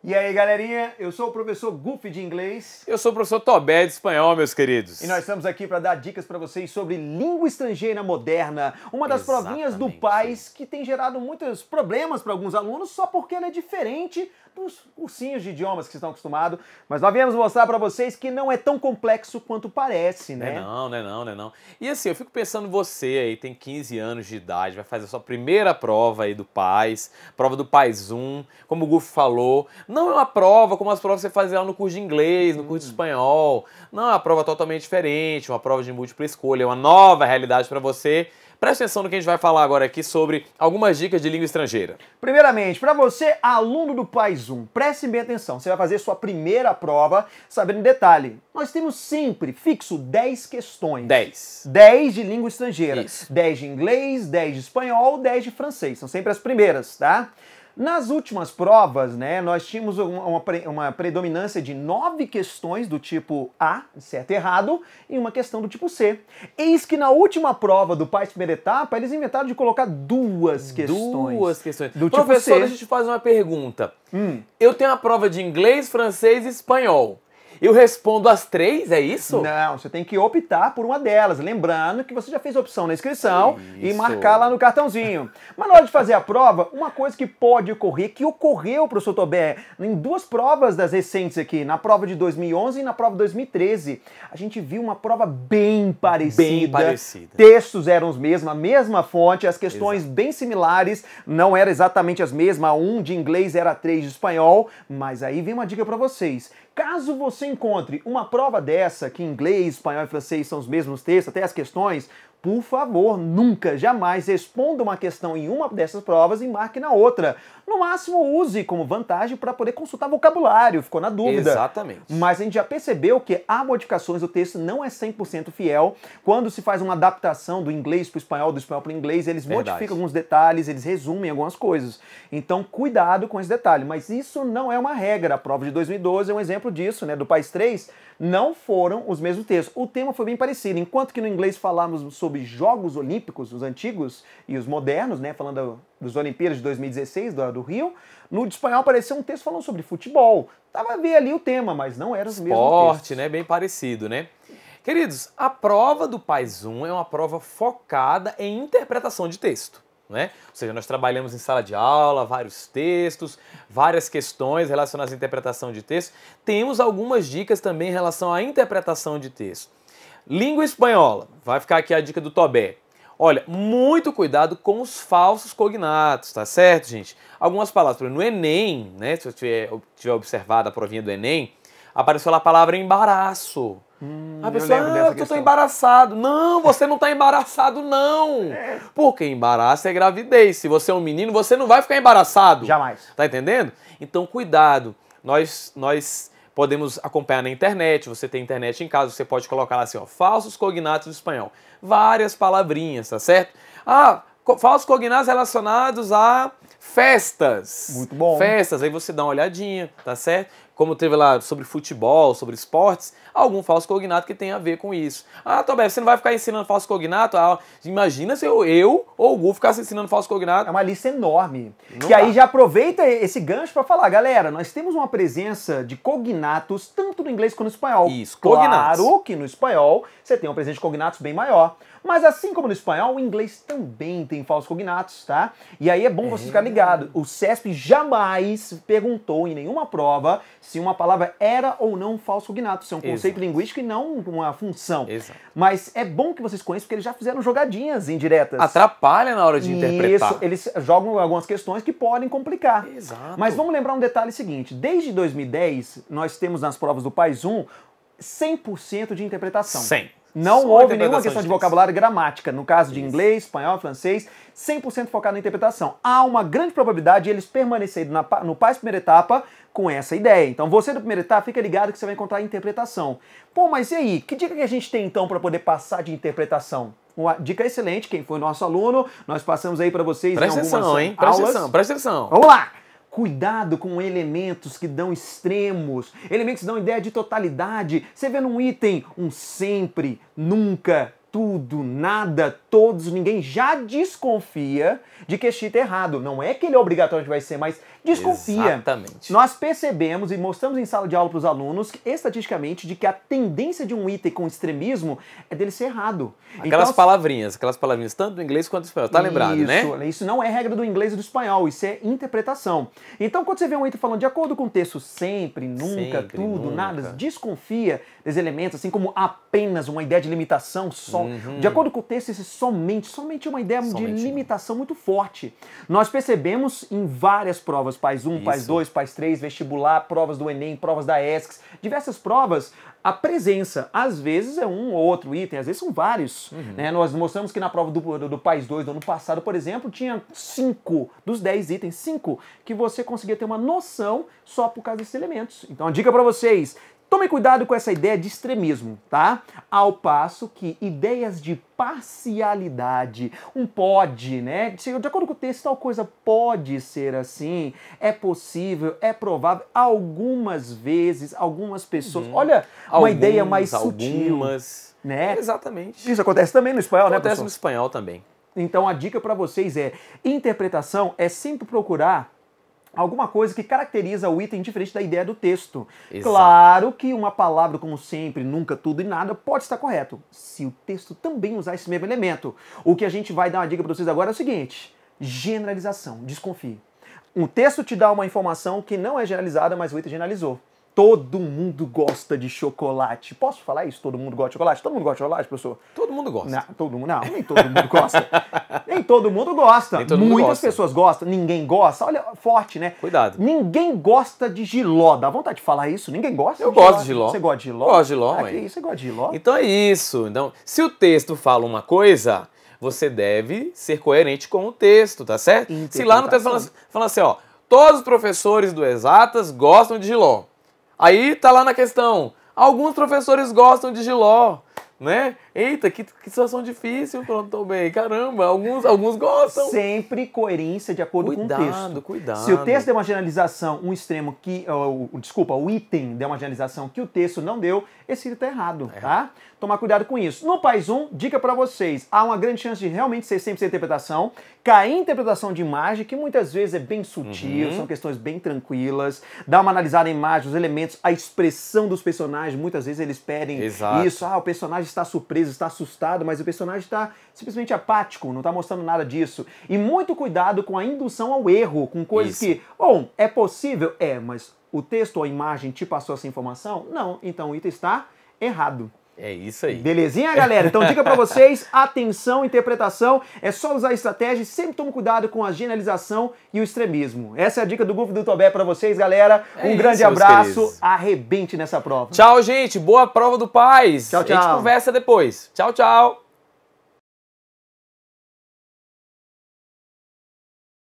E aí, galerinha, eu sou o professor Goofy de inglês. Eu sou o professor Tobé de espanhol, meus queridos. E nós estamos aqui para dar dicas para vocês sobre língua estrangeira moderna, uma das provinhas do PAIS que tem gerado muitos problemas para alguns alunos só porque ela é diferente dos cursinhos de idiomas que estão acostumados. Mas nós viemos mostrar para vocês que não é tão complexo quanto parece, né? Não. E assim, eu fico pensando você aí, tem 15 anos de idade, vai fazer a sua primeira prova aí do PAIS, prova do PAIS 1, como o Gufo falou. Não é uma prova como as provas que você fazia lá no curso de inglês, no curso de espanhol. Não é uma prova totalmente diferente, uma prova de múltipla escolha, é uma nova realidade para você. Presta atenção no que a gente vai falar agora aqui sobre algumas dicas de língua estrangeira. Primeiramente, para você, aluno do PAIS 1, preste bem atenção. Você vai fazer sua primeira prova, sabendo em detalhe. Nós temos sempre fixo 10 questões. 10 de língua estrangeira. Isso. 10 de inglês, 10 de espanhol, 10 de francês. São sempre as primeiras, tá? Nas últimas provas, né, nós tínhamos uma predominância de 9 questões do tipo A, certo e errado, e uma questão do tipo C. Eis que na última prova do PAIS primeira etapa, eles inventaram de colocar duas questões. Duas questões. Do Professor, tipo C. deixa eu te fazer uma pergunta. Eu tenho a prova de inglês, francês e espanhol. Eu respondo as 3, é isso? Não, você tem que optar por uma delas. Lembrando que você já fez a opção na inscrição e Isso. marcar lá no cartãozinho. Mas na hora de fazer a prova, uma coisa que pode ocorrer, que ocorreu, professor Tobé, em duas provas das recentes aqui, na prova de 2011 e na prova de 2013, a gente viu uma prova bem parecida. Bem parecida. Textos eram os mesmos, a mesma fonte, as questões bem similares, não eram exatamente as mesmas, um de inglês era 3 de espanhol, mas aí vem uma dica para vocês. Caso você encontre uma prova dessa, que inglês, espanhol e francês são os mesmos textos, até as questões, por favor, nunca, jamais responda uma questão em uma dessas provas e marque na outra. No máximo, use como vantagem para poder consultar vocabulário, ficou na dúvida. Exatamente. Mas a gente já percebeu que há modificações, o texto não é 100% fiel. Quando se faz uma adaptação do inglês para o espanhol, do espanhol para o inglês, eles modificam alguns detalhes, eles resumem algumas coisas. Então, cuidado com esse detalhe. Mas isso não é uma regra. A prova de 2012 é um exemplo disso, né? Do PAIS 3, não foram os mesmos textos. O tema foi bem parecido. Enquanto que no inglês falamos sobre Jogos Olímpicos, os antigos e os modernos, né? Falando dos Olimpíadas de 2016, do Rio, no de espanhol apareceu um texto falando sobre futebol. Tava a ver ali o tema, mas não eram os mesmos textos. Esporte, né? Bem parecido, né? Queridos, a prova do PAIS 1 é uma prova focada em interpretação de texto, né? Ou seja, nós trabalhamos em sala de aula, vários textos, várias questões relacionadas à interpretação de texto. Temos algumas dicas também em relação à interpretação de texto. Língua espanhola, vai ficar aqui a dica do Tobé. Olha, muito cuidado com os falsos cognatos, tá certo, gente? Algumas palavras, por exemplo, no Enem, né, se você tiver observado a provinha do Enem, apareceu lá a palavra embaraço. A pessoa, eu tô embaraçado. Não, você não tá embaraçado, não. Porque embaraço é gravidez. Se você é um menino, você não vai ficar embaraçado. Jamais. Tá entendendo? Então, cuidado. Nós podemos acompanhar na internet, você tem internet em casa, você pode colocar lá assim, ó, falsos cognatos do espanhol. Várias palavrinhas, tá certo? Falsos cognatos relacionados a festas. Muito bom. Festas, aí você dá uma olhadinha, tá certo? Como teve lá sobre futebol, sobre esportes, algum falso cognato que tem a ver com isso. Tobé, você não vai ficar ensinando falso cognato? Imagina se eu ou o Gu ficasse ensinando falso cognato. É uma lista enorme. Não que dá. aí já aproveita esse gancho para falar, galera, nós temos uma presença de cognatos tanto no inglês quanto no espanhol. Isso, cognatos. Claro que no espanhol você tem uma presença de cognatos bem maior. Mas assim como no espanhol, o inglês também tem falsos cognatos, tá? E aí é bom você ficar ligado. O CESP jamais perguntou em nenhuma prova se uma palavra era ou não um falso cognato. Isso é um conceito linguístico e não uma função. Exato. Mas é bom que vocês conheçam porque eles já fizeram jogadinhas indiretas. Atrapalha na hora de interpretar. Isso, eles jogam algumas questões que podem complicar. Exato. Mas vamos lembrar um detalhe seguinte. Desde 2010, nós temos nas provas do PAIS 1 100% de interpretação. 100. Não Só houve nenhuma interpretação questão de de vocabulário e gramática. No caso de inglês, espanhol, francês, 100% focado na interpretação. Há uma grande probabilidade de eles permanecerem no PAIS primeira etapa com essa ideia. Então você do primeira etapa, fica ligado que você vai encontrar interpretação. Pô, mas e aí? Que dica que a gente tem então para poder passar de interpretação? Uma dica excelente, quem foi nosso aluno, nós passamos aí para vocês em algumas aulas. Presta atenção. Vamos lá! Cuidado com elementos que dão extremos, elementos que dão ideia de totalidade. Você vê num item um sempre, nunca, tudo, nada, todos, ninguém já desconfia de que este item é errado. Não é que ele obrigatoriamente vai ser, mas desconfia. Exatamente. Nós percebemos e mostramos em sala de aula para os alunos, estatisticamente, de que a tendência de um item com extremismo é dele ser errado. Aquelas então, palavrinhas, tanto do inglês quanto do espanhol. Tá lembrado, né? Isso não é regra do inglês e do espanhol, isso é interpretação. Então, quando você vê um item falando de acordo com o texto, sempre, nunca, tudo, nunca. nada, desconfia desses elementos, assim como apenas uma ideia de limitação, só. De acordo com o texto, esse somente é uma ideia de limitação muito forte. Nós percebemos em várias provas, PAS 1, PAS 2, PAS 3, vestibular, provas do Enem, provas da ESCS, diversas provas, a presença, às vezes é um ou outro item, às vezes são vários. Né? Nós mostramos que na prova do PAS 2 do ano passado, por exemplo, tinha 5 dos 10 itens, 5 que você conseguia ter uma noção só por causa desses elementos. Então a dica para vocês, tomem cuidado com essa ideia de extremismo, tá? Ao passo que ideias de parcialidade, um pode, né? De acordo com o texto, tal coisa pode ser assim, é possível, é provável, algumas vezes, algumas pessoas. Olha, uma ideia mais sutil. Né? Exatamente. Isso acontece também no espanhol, né, professor? Acontece no espanhol também. Então a dica para vocês é, interpretação é sempre procurar alguma coisa que caracteriza o item diferente da ideia do texto. Exato. Claro que uma palavra, como sempre, nunca, tudo e nada, pode estar correto, se o texto também usar esse mesmo elemento. O que a gente vai dar uma dica para vocês agora é o seguinte, generalização, desconfie. Um texto te dá uma informação que não é generalizada, mas o item generalizou. Todo mundo gosta de chocolate. Posso falar isso? Todo mundo gosta de chocolate? Todo mundo gosta de chocolate, professor? Todo mundo gosta. Não, nem todo mundo gosta. Nem todo mundo gosta. Muitas pessoas gostam, ninguém gosta. Olha, forte, né? Cuidado. Ninguém gosta de jiló. Dá vontade de falar isso? Ninguém gosta? Eu gosto de jiló. Você gosta de jiló? Gosto de jiló, que isso? Você gosta de jiló? Então é isso. Então, se o texto fala uma coisa, você deve ser coerente com o texto, tá certo? Se lá no texto fala assim, ó, todos os professores do Exatas gostam de jiló. Aí tá lá na questão, alguns professores gostam de jiló, né? Eita, que situação difícil, pronto, bem. Caramba, alguns gostam. Sempre coerência de acordo com o texto. Cuidado. Se o texto der uma generalização, um extremo que... o item der uma generalização que o texto não deu, esse item tá errado, tá? Tomar cuidado com isso. No PAS 1, dica para vocês, há uma grande chance de realmente ser 100% interpretação, cair em interpretação de imagem, que muitas vezes é bem sutil, são questões bem tranquilas, dá uma analisada em imagem, os elementos, a expressão dos personagens, muitas vezes eles pedem isso, o personagem está surpreso, está assustado, mas o personagem está simplesmente apático, não está mostrando nada disso. E muito cuidado com a indução ao erro, com coisas que, bom, é possível? É, mas o texto ou a imagem te passou essa informação? Não, então o item está errado. É isso aí. Belezinha, galera? Então, dica pra vocês, atenção, interpretação, é só usar estratégia e sempre tome cuidado com a generalização e o extremismo. Essa é a dica do Google do Tobé pra vocês, galera. Um grande abraço, arrebente nessa prova. Tchau, gente. Boa prova do PAS. Tchau, tchau. A gente conversa depois. Tchau, tchau.